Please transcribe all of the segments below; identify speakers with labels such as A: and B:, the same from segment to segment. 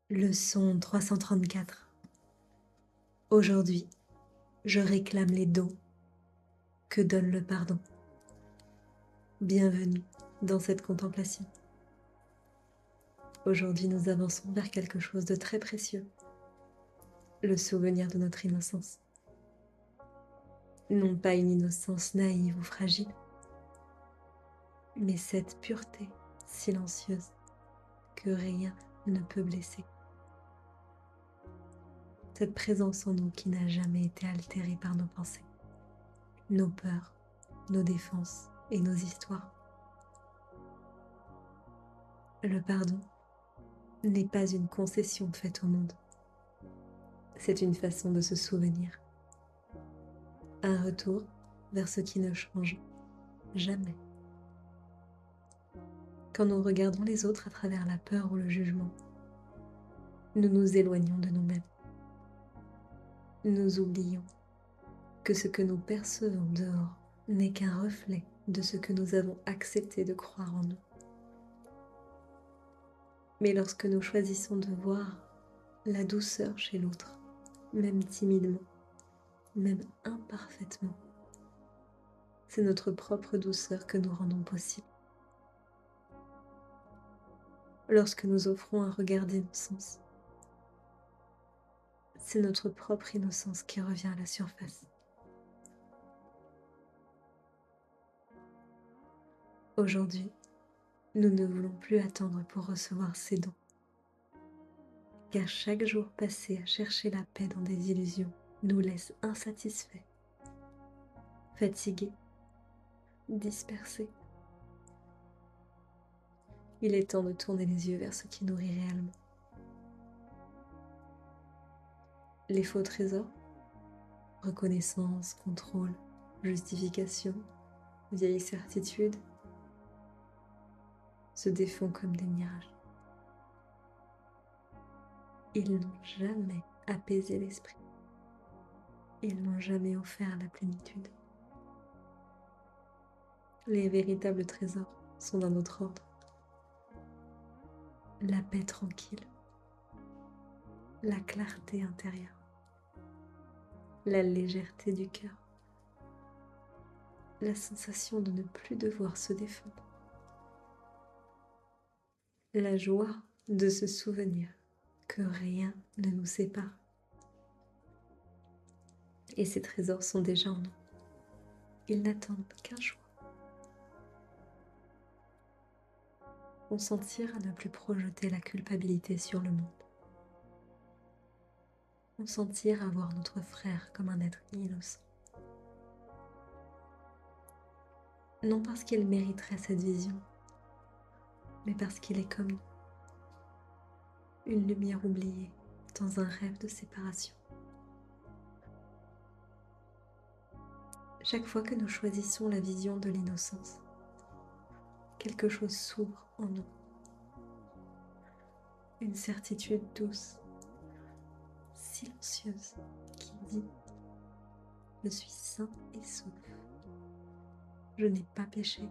A: Leçon 334. Aujourd'hui, je réclame les dons que donne le pardon. Bienvenue dans cette contemplation. Aujourd'hui, nous avançons vers quelque chose de très précieux, le souvenir de notre innocence. Non pas une innocence naïve ou fragile, mais cette pureté silencieuse que rien ne peut blesser. Cette présence en nous qui n'a jamais été altérée par nos pensées, nos peurs, nos défenses et nos histoires. Le pardon n'est pas une concession faite au monde. C'est une façon de se souvenir. Un retour vers ce qui ne change jamais. Quand nous regardons les autres à travers la peur ou le jugement, nous nous éloignons de nous-mêmes. Nous oublions que ce que nous percevons dehors n'est qu'un reflet de ce que nous avons accepté de croire en nous. Mais lorsque nous choisissons de voir la douceur chez l'autre, même timidement, même imparfaitement, c'est notre propre douceur que nous rendons possible. Lorsque nous offrons un regard d'innocence, c'est notre propre innocence qui revient à la surface. Aujourd'hui, nous ne voulons plus attendre pour recevoir ces dons, car chaque jour passé à chercher la paix dans des illusions nous laisse insatisfaits, fatigués, dispersés. Il est temps de tourner les yeux vers ce qui nourrit réellement. Les faux trésors, reconnaissance, contrôle, justification, vieille certitude, se défont comme des mirages. Ils n'ont jamais apaisé l'esprit. Ils n'ont jamais offert la plénitude. Les véritables trésors sont d'un autre ordre. La paix tranquille, la clarté intérieure, la légèreté du cœur, la sensation de ne plus devoir se défendre, la joie de se souvenir que rien ne nous sépare. Et ces trésors sont déjà en nous. Ils n'attendent qu'un choix. Consentir à ne plus projeter la culpabilité sur le monde. Consentir à voir notre frère comme un être innocent. Non parce qu'il mériterait cette vision, mais parce qu'il est comme nous. Une lumière oubliée dans un rêve de séparation. Chaque fois que nous choisissons la vision de l'innocence, quelque chose s'ouvre en nous. Une certitude douce, silencieuse, qui dit « Je suis sain et sauf. Je n'ai pas péché.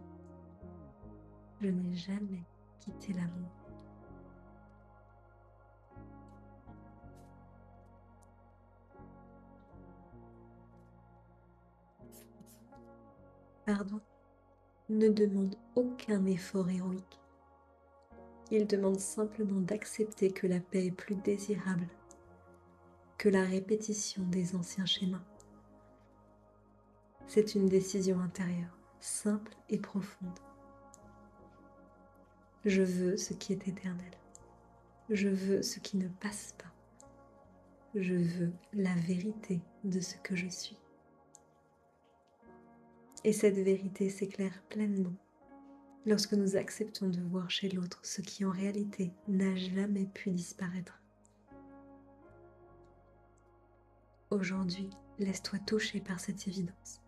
A: Je n'ai jamais quitté l'amour. » Pardon ne demande aucun effort héroïque. Il demande simplement d'accepter que la paix est plus désirable que la répétition des anciens schémas. C'est une décision intérieure, simple et profonde. Je veux ce qui est éternel. Je veux ce qui ne passe pas. Je veux la vérité de ce que je suis. Et cette vérité s'éclaire pleinement lorsque nous acceptons de voir chez l'autre ce qui en réalité n'a jamais pu disparaître. Aujourd'hui, laisse-toi toucher par cette évidence.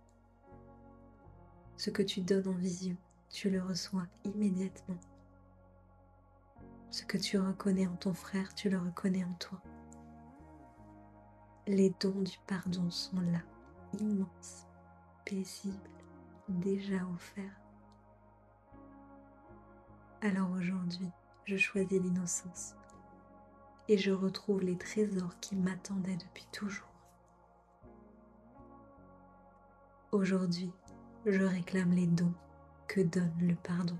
A: Ce que tu donnes en vision, tu le reçois immédiatement. Ce que tu reconnais en ton frère, tu le reconnais en toi. Les dons du pardon sont là, immenses, paisibles, déjà offerts. Alors aujourd'hui, je choisis l'innocence. et je retrouve les trésors qui m'attendaient depuis toujours. Aujourd'hui, je réclame les dons que donne le pardon.